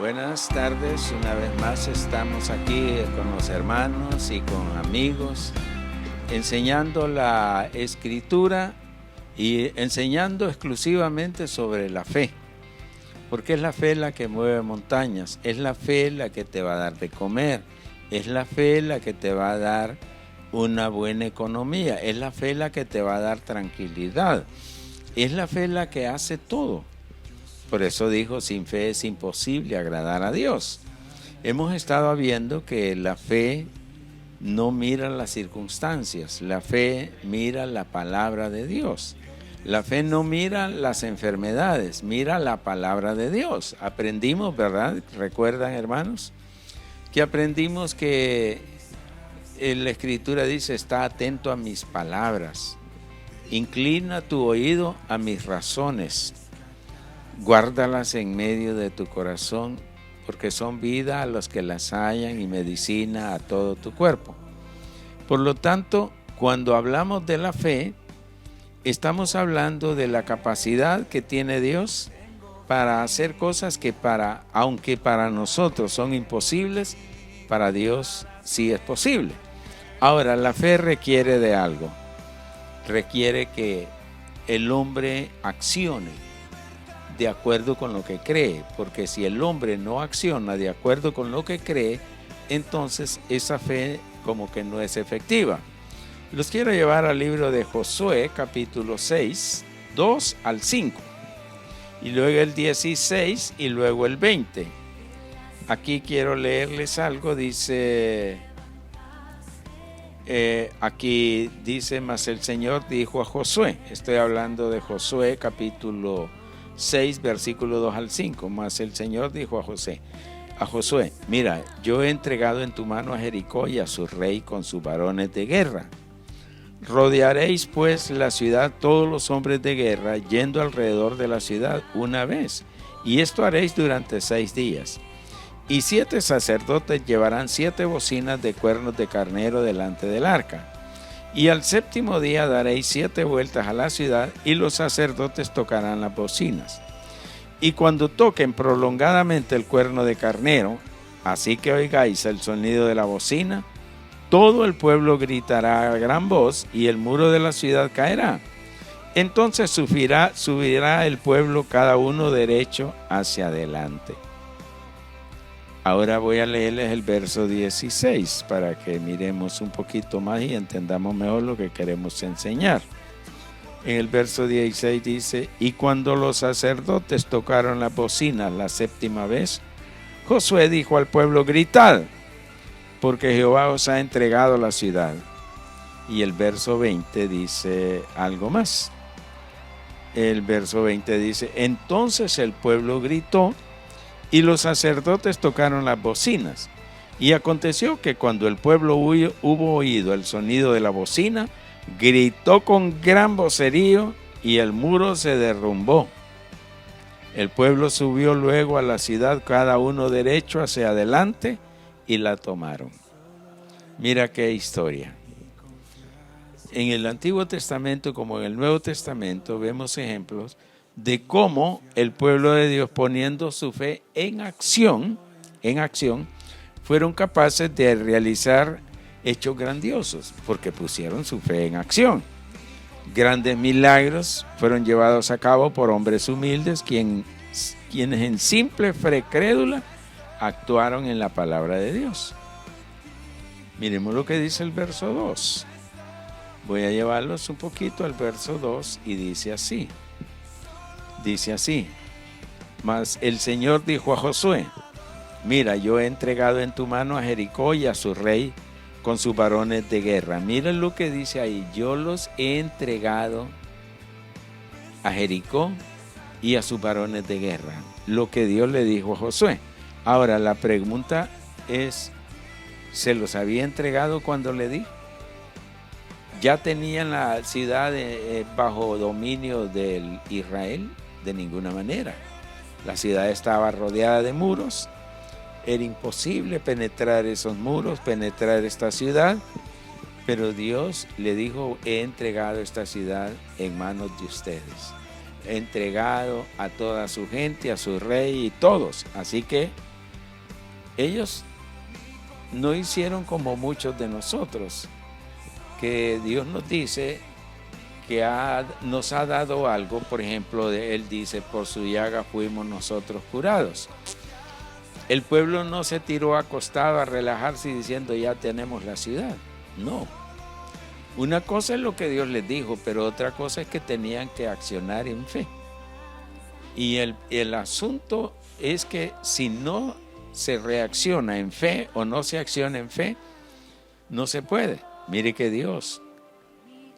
Buenas tardes, una vez más estamos aquí con los hermanos y con amigos, enseñando la Escritura y enseñando exclusivamente sobre la fe, porque es la fe la que mueve montañas, es la fe la que te va a dar de comer, es la fe la que te va a dar una buena economía, es la fe la que te va a dar tranquilidad, es la fe la que hace todo. Por eso dijo, sin fe es imposible agradar a Dios. Hemos estado viendo que la fe no mira las circunstancias, la fe mira la palabra de Dios. La fe no mira las enfermedades, mira la palabra de Dios. Aprendimos, ¿verdad? ¿Recuerdan, hermanos? Que aprendimos que la Escritura dice, está atento a mis palabras, inclina tu oído a mis razones. Guárdalas en medio de tu corazón, porque son vida a los que las hallan y medicina a todo tu cuerpo. Por lo tanto, cuando hablamos de la fe, estamos hablando de la capacidad que tiene Dios para hacer cosas que aunque para nosotros son imposibles, para Dios sí es posible. Ahora, la fe requiere de algo. Requiere que el hombre accione de acuerdo con lo que cree, porque si el hombre no acciona de acuerdo con lo que cree, entonces esa fe como que no es efectiva. Los quiero llevar al libro de Josué, capítulo 6, 2 al 5, y luego el 16 y luego el 20. Aquí quiero leerles algo, dice, aquí dice, mas el Señor dijo a Josué, estoy hablando de Josué, capítulo 6, versículo 2 al 5, mas el Señor dijo a Josué, mira, yo he entregado en tu mano a Jericó y a su rey con sus varones de guerra. Rodearéis pues la ciudad todos los hombres de guerra, yendo alrededor de la ciudad una vez, y esto haréis durante 6 días. Y 7 sacerdotes llevarán 7 bocinas de cuernos de carnero delante del arca. Y al 7º día daréis 7 vueltas a la ciudad, y los sacerdotes tocarán las bocinas. Y cuando toquen prolongadamente el cuerno de carnero, así que oigáis el sonido de la bocina, todo el pueblo gritará a gran voz, y el muro de la ciudad caerá. Entonces subirá el pueblo cada uno derecho hacia adelante. Ahora voy a leerles el verso 16 para que miremos un poquito más y entendamos mejor lo que queremos enseñar. En el verso 16 dice, y cuando los sacerdotes tocaron las bocinas la 7ª vez, Josué dijo al pueblo, gritad, porque Jehová os ha entregado la ciudad. Y el verso 20 dice algo más. El verso 20 dice, entonces el pueblo gritó, y los sacerdotes tocaron las bocinas. Y aconteció que cuando el pueblo hubo oído el sonido de la bocina, gritó con gran vocerío, y el muro se derrumbó. El pueblo subió luego a la ciudad, cada uno derecho hacia adelante, y la tomaron. Mira qué historia. En el Antiguo Testamento como en el Nuevo Testamento vemos ejemplos de cómo el pueblo de Dios, poniendo su fe en acción, fueron capaces de realizar hechos grandiosos, porque pusieron su fe en acción. Grandes milagros fueron llevados a cabo por hombres humildes, quienes en simple fe crédula actuaron en la palabra de Dios. Miremos lo que dice el verso 2. Voy a llevarlos un poquito al verso 2 y dice así. Dice así, mas el Señor dijo a Josué, mira, yo he entregado en tu mano a Jericó y a su rey con sus varones de guerra. Mira lo que dice ahí, yo los he entregado a Jericó y a sus varones de guerra. Lo que Dios le dijo a Josué. Ahora la pregunta es, ¿se los había entregado cuando le dijo? ¿Ya tenían la ciudad bajo dominio del Israel? De ninguna manera. La ciudad estaba rodeada de muros. Era imposible penetrar esos muros, penetrar esta ciudad. Pero Dios le dijo, he entregado esta ciudad en manos de ustedes. entregado a toda su gente, a su rey y todos. Así que ellos no hicieron como muchos de nosotros, que Dios nos dice que nos ha dado algo. Por ejemplo, Él dice, por su llaga fuimos nosotros curados. El pueblo no se tiró acostado a relajarse diciendo ya tenemos la ciudad. No. Una cosa es lo que Dios les dijo, pero otra cosa es que tenían que accionar en fe. Y el asunto es que si no se reacciona en fe o no se acciona en fe, no se puede. Mire que Dios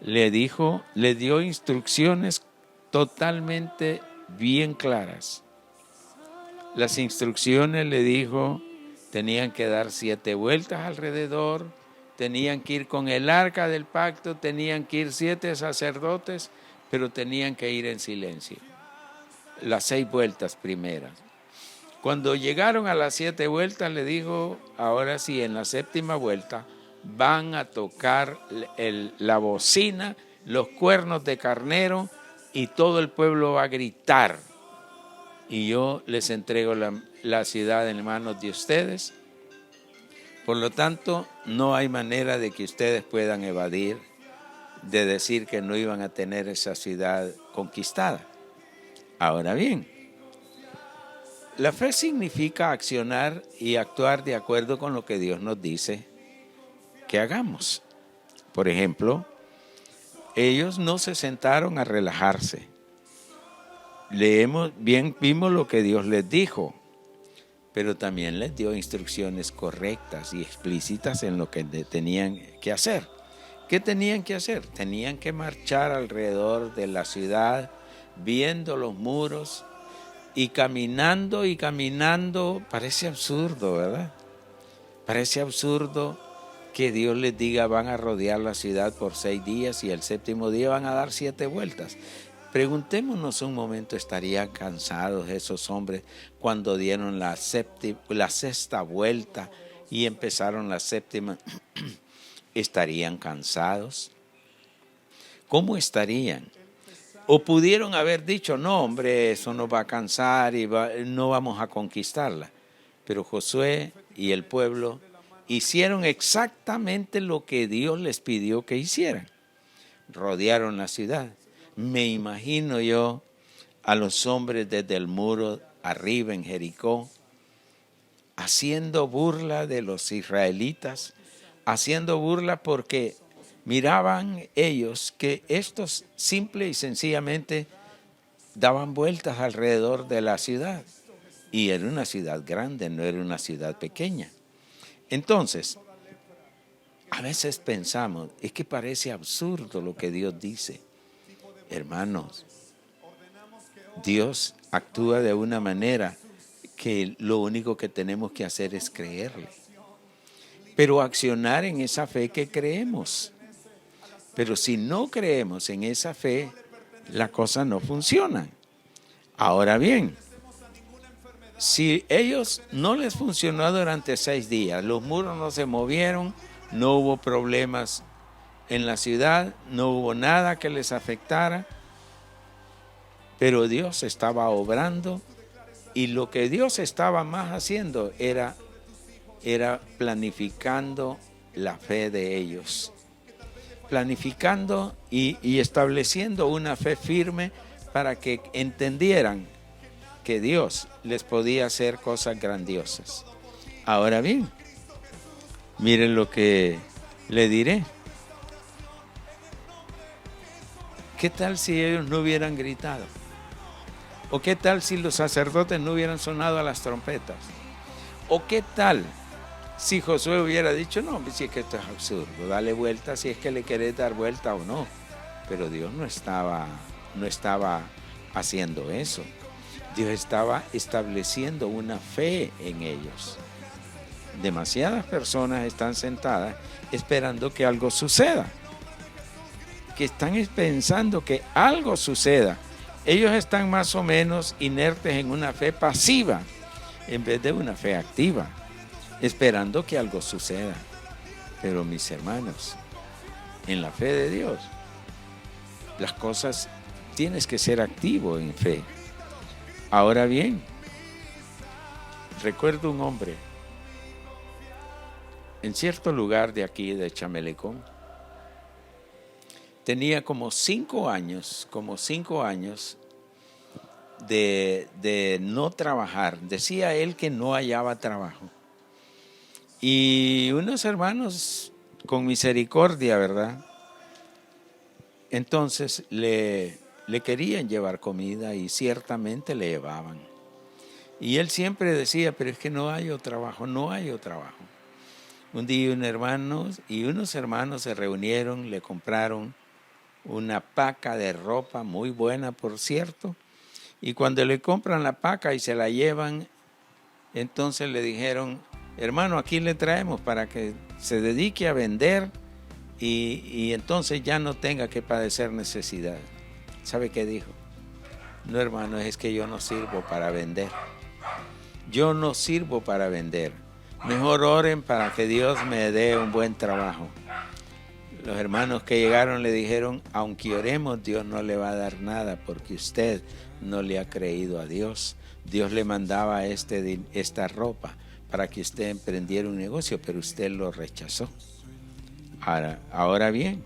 le dio instrucciones totalmente bien claras. Las instrucciones le dijo, tenían que dar 7 vueltas alrededor, tenían que ir con el arca del pacto, tenían que ir 7 sacerdotes, pero tenían que ir en silencio. Las 6 vueltas primeras. Cuando llegaron a las 7 vueltas, le dijo, ahora sí, en la 7ª vuelta, van a tocar la bocina, los cuernos de carnero, y todo el pueblo va a gritar. Y yo les entrego la ciudad en manos de ustedes. Por lo tanto, no hay manera de que ustedes puedan evadir de decir que no iban a tener esa ciudad conquistada. Ahora bien, la fe significa accionar y actuar de acuerdo con lo que Dios nos dice que hagamos. Por ejemplo, ellos no se sentaron a relajarse. Vimos lo que Dios les dijo, pero también les dio instrucciones correctas y explícitas en lo que tenían que hacer. ¿Qué tenían que hacer? Tenían que marchar alrededor de la ciudad, viendo los muros y caminando. Parece absurdo, ¿verdad? Parece absurdo que Dios les diga van a rodear la ciudad por 6 días y el 7º día van a dar 7 vueltas. Preguntémonos un momento, ¿estarían cansados esos hombres cuando dieron la 6ª vuelta y empezaron la 7ª? ¿Estarían cansados? ¿Cómo estarían? O pudieron haber dicho, no hombre, eso nos va a cansar y no vamos a conquistarla. Pero Josué y el pueblo hicieron exactamente lo que Dios les pidió que hicieran. Rodearon la ciudad. Me imagino yo a los hombres desde el muro arriba en Jericó, haciendo burla de los israelitas, haciendo burla porque miraban ellos que estos simple y sencillamente daban vueltas alrededor de la ciudad. Y era una ciudad grande, no era una ciudad pequeña. Entonces, a veces pensamos, es que parece absurdo lo que Dios dice. Hermanos, Dios actúa de una manera que lo único que tenemos que hacer es creerle. Pero accionar en esa fe que creemos. Pero si no creemos en esa fe, la cosa no funciona. Ahora bien, si ellos no les funcionó durante 6 días, los muros no se movieron, no hubo problemas en la ciudad, no hubo nada que les afectara, pero Dios estaba obrando y lo que Dios estaba más haciendo era planificando la fe de ellos, planificando y estableciendo una fe firme para que entendieran que Dios les podía hacer cosas grandiosas. Ahora bien, miren lo que le diré. ¿Qué tal si ellos no hubieran gritado? ¿O qué tal si los sacerdotes no hubieran sonado a las trompetas? ¿O qué tal si Josué hubiera dicho, no, si es que esto es absurdo, dale vuelta si es que le querés dar vuelta o no? Pero Dios no estaba haciendo eso. Dios estaba estableciendo una fe en ellos. Demasiadas personas están sentadas esperando que algo suceda, que están pensando que algo suceda. Ellos están más o menos inertes en una fe pasiva en vez de una fe activa, esperando que algo suceda. Pero mis hermanos, en la fe de Dios, las cosas Tienes que ser activo en fe. Ahora bien, recuerdo un hombre en cierto lugar de aquí, de Chamelecón. Tenía como 5 años de no trabajar. Decía él que no hallaba trabajo. Y unos hermanos con misericordia, ¿verdad? Entonces le querían llevar comida y ciertamente le llevaban. Y él siempre decía, pero es que no hay trabajo, no hay trabajo. Un día unos hermanos se reunieron, le compraron una paca de ropa muy buena, por cierto, y cuando le compran la paca y se la llevan, entonces le dijeron, hermano, aquí le traemos para que se dedique a vender y entonces ya no tenga que padecer necesidad. ¿Sabe qué dijo? No, hermano, es que yo no sirvo para vender. Yo no sirvo para vender. Mejor oren para que Dios me dé un buen trabajo. Los hermanos que llegaron le dijeron, aunque oremos, Dios no le va a dar nada porque usted no le ha creído a Dios. Dios le mandaba esta ropa para que usted emprendiera un negocio, pero usted lo rechazó. Ahora bien,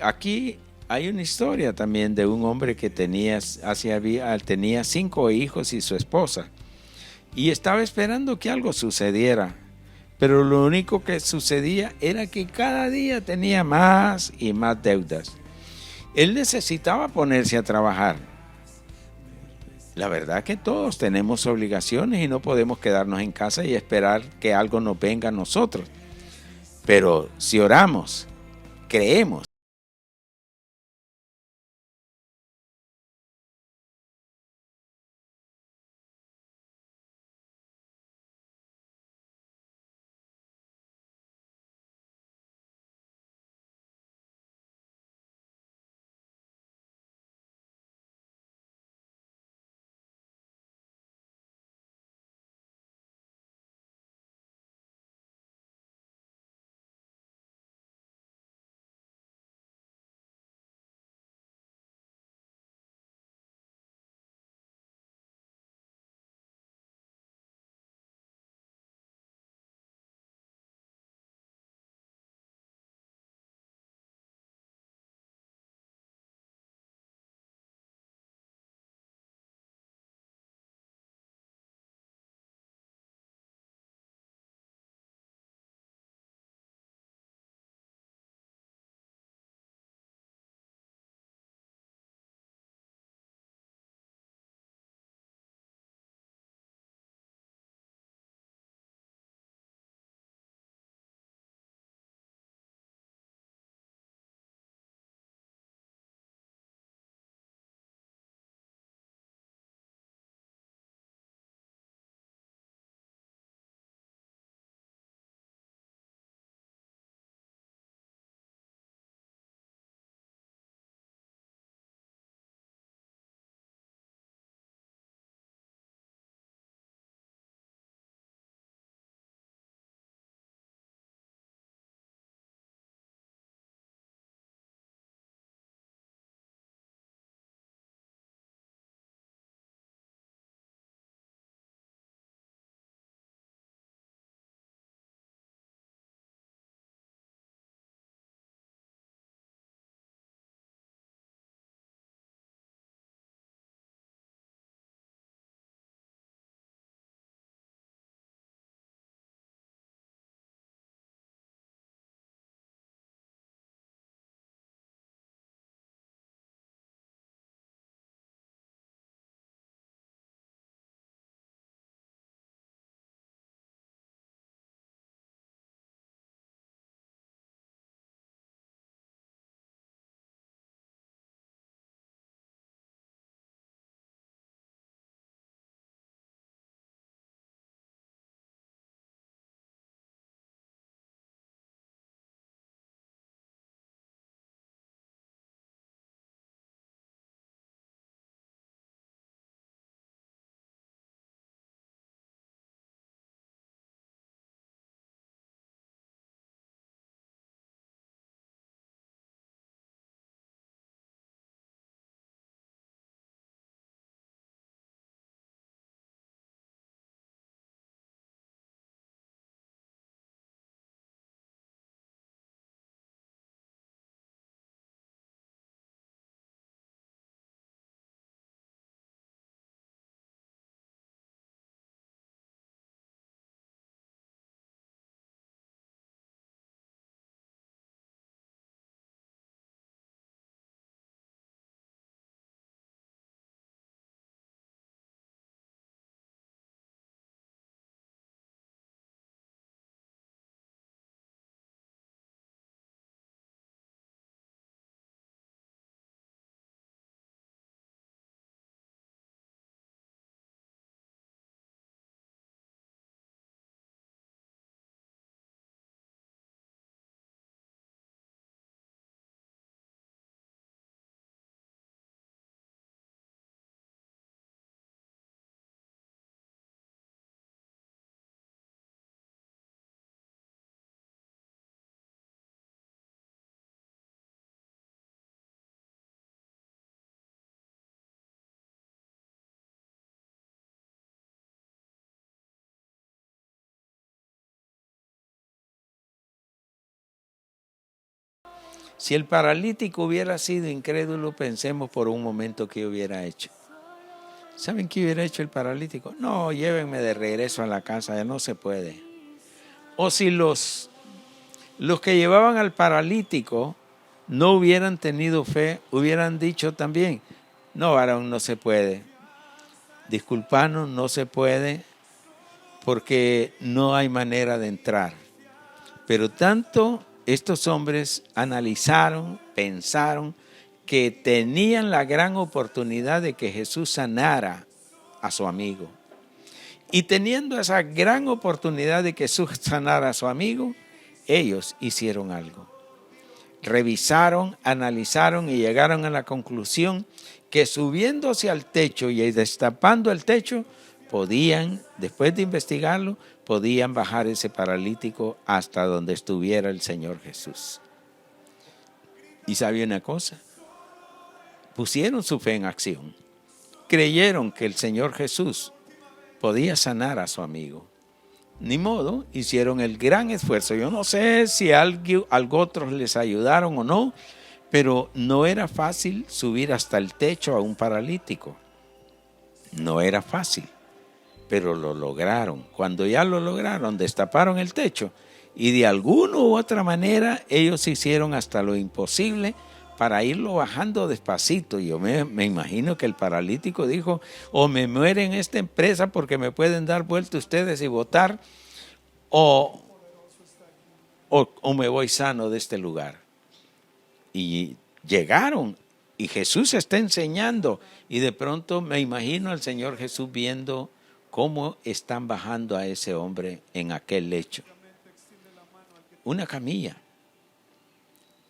aquí hay una historia también de un hombre que tenía 5 hijos y su esposa, y estaba esperando que algo sucediera. Pero lo único que sucedía era que cada día tenía más y más deudas. Él necesitaba ponerse a trabajar. La verdad que todos tenemos obligaciones y no podemos quedarnos en casa y esperar que algo nos venga a nosotros. Pero si oramos, creemos Si el paralítico hubiera sido incrédulo, pensemos por un momento qué hubiera hecho. ¿Saben qué hubiera hecho el paralítico? No, llévenme de regreso a la casa, ya no se puede. O si los que llevaban al paralítico no hubieran tenido fe, hubieran dicho también, no, varón, no se puede. Disculpanos, no se puede porque no hay manera de entrar. Pero tanto estos hombres analizaron, pensaron que tenían la gran oportunidad de que Jesús sanara a su amigo. Y teniendo esa gran oportunidad de que Jesús sanara a su amigo, ellos hicieron algo. Revisaron, analizaron y llegaron a la conclusión que subiéndose al techo y destapando el techo, podían, después de investigarlo, podían bajar ese paralítico hasta donde estuviera el Señor Jesús. Y sabía una cosa, pusieron su fe en acción, creyeron que el Señor Jesús podía sanar a su amigo. Ni modo, hicieron el gran esfuerzo. Yo no sé si algo otros les ayudaron o no, pero no era fácil subir hasta el techo a un paralítico. No era fácil, pero lo lograron. Cuando ya lo lograron, destaparon el techo y de alguna u otra manera ellos hicieron hasta lo imposible para irlo bajando despacito. Yo me imagino que el paralítico dijo, o me muero en esta empresa porque me pueden dar vuelta ustedes y votar, o me voy sano de este lugar. Y llegaron y Jesús está enseñando y de pronto me imagino al Señor Jesús viendo cómo están bajando a ese hombre en aquel lecho. Una camilla.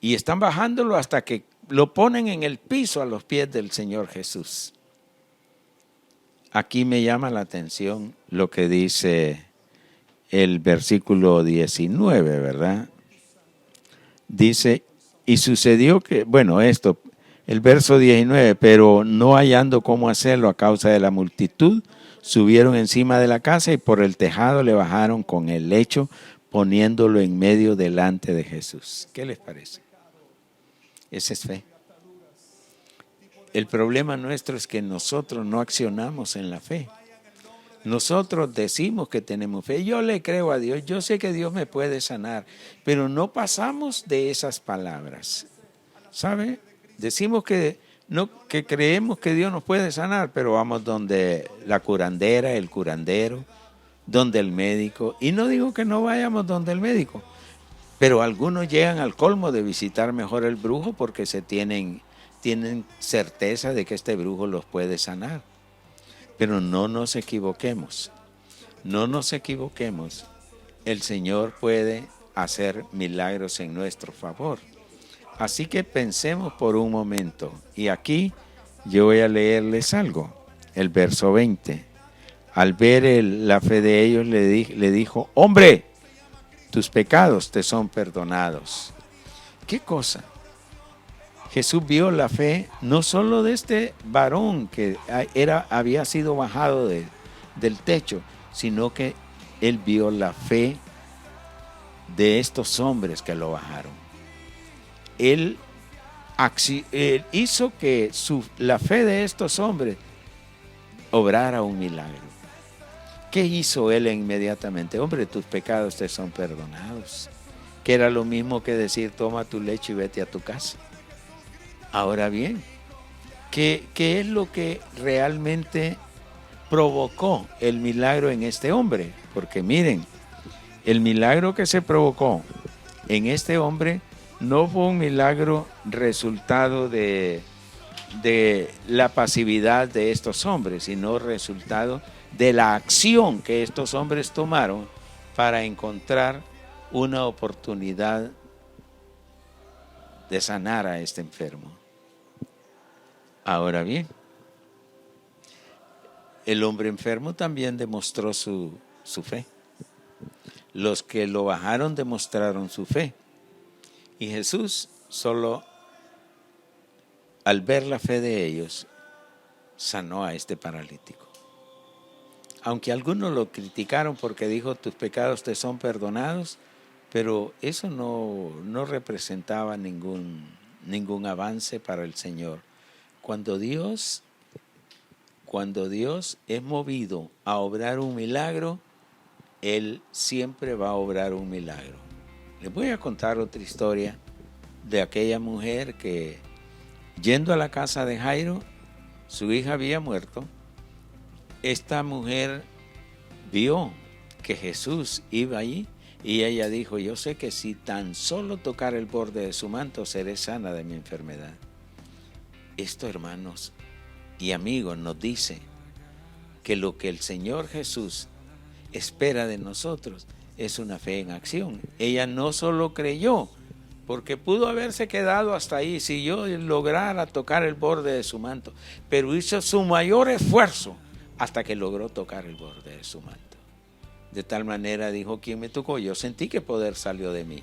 Y están bajándolo hasta que lo ponen en el piso a los pies del Señor Jesús. Aquí me llama la atención lo que dice el versículo 19, ¿verdad? Dice, y sucedió que, el verso 19, pero no hallando cómo hacerlo a causa de la multitud, subieron encima de la casa y por el tejado le bajaron con el lecho, poniéndolo en medio delante de Jesús. ¿Qué les parece? Esa es fe. El problema nuestro es que nosotros no accionamos en la fe. Nosotros decimos que tenemos fe. Yo le creo a Dios, yo sé que Dios me puede sanar, pero no pasamos de esas palabras. ¿Sabe? Decimos que creemos que Dios nos puede sanar, pero vamos donde la curandera, el curandero, donde el médico. Y no digo que no vayamos donde el médico, pero algunos llegan al colmo de visitar mejor el brujo porque tienen certeza de que este brujo los puede sanar. Pero no nos equivoquemos, no nos equivoquemos. El Señor puede hacer milagros en nuestro favor. Así que pensemos por un momento. Y aquí yo voy a leerles algo. El verso 20. Al ver la fe de ellos le dijo, hombre, tus pecados te son perdonados. ¿Qué cosa? Jesús vio la fe no solo de este varón que había sido bajado del techo, sino que él vio la fe de estos hombres que lo bajaron. Él hizo que la fe de estos hombres obrara un milagro. ¿Qué hizo él inmediatamente? Hombre, tus pecados te son perdonados. Que era lo mismo que decir, toma tu lecho y vete a tu casa. Ahora bien, ¿qué es lo que realmente provocó el milagro en este hombre? Porque miren, el milagro que se provocó en este hombre no fue un milagro resultado de la pasividad de estos hombres, sino resultado de la acción que estos hombres tomaron para encontrar una oportunidad de sanar a este enfermo. Ahora bien, el hombre enfermo también demostró su fe. Los que lo bajaron demostraron su fe. Y Jesús solo al ver la fe de ellos sanó a este paralítico. Aunque algunos lo criticaron porque dijo tus pecados te son perdonados, Pero eso no representaba ningún avance para el Señor. Cuando Dios es movido a obrar un milagro, Él siempre va a obrar un milagro. Les voy a contar otra historia de aquella mujer que, yendo a la casa de Jairo, su hija había muerto. Esta mujer vio que Jesús iba allí y ella dijo: yo sé que si tan solo tocar el borde de su manto seré sana de mi enfermedad. Esto, hermanos y amigos, nos dice que lo que el Señor Jesús espera de nosotros es una fe en acción. Ella no solo creyó, porque pudo haberse quedado hasta ahí si yo lograra tocar el borde de su manto, pero hizo su mayor esfuerzo hasta que logró tocar el borde de su manto. De tal manera dijo: ¿quién me tocó? Yo sentí que poder salió de mí.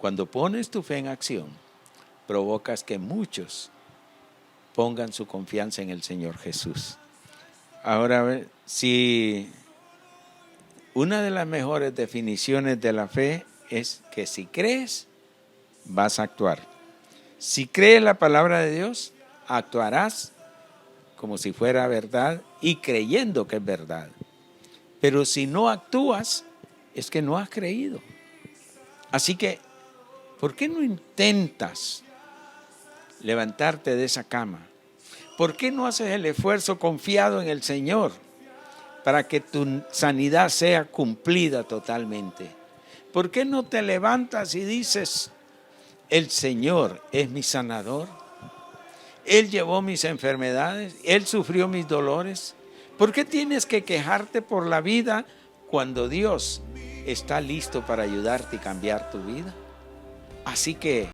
Cuando pones tu fe en acción, provocas que muchos pongan su confianza en el Señor Jesús. Ahora, si una de las mejores definiciones de la fe es que si crees, vas a actuar. Si crees la palabra de Dios, actuarás como si fuera verdad y creyendo que es verdad. Pero si no actúas, es que no has creído. Así que, ¿por qué no intentas levantarte de esa cama? ¿Por qué no haces el esfuerzo confiado en el Señor para que tu sanidad sea cumplida totalmente? ¿Por qué no te levantas y dices, el Señor es mi sanador? Él llevó mis enfermedades, Él sufrió mis dolores. ¿Por qué tienes que quejarte por la vida cuando Dios está listo para ayudarte y cambiar tu vida? Así que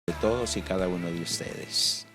de todos y cada uno de ustedes.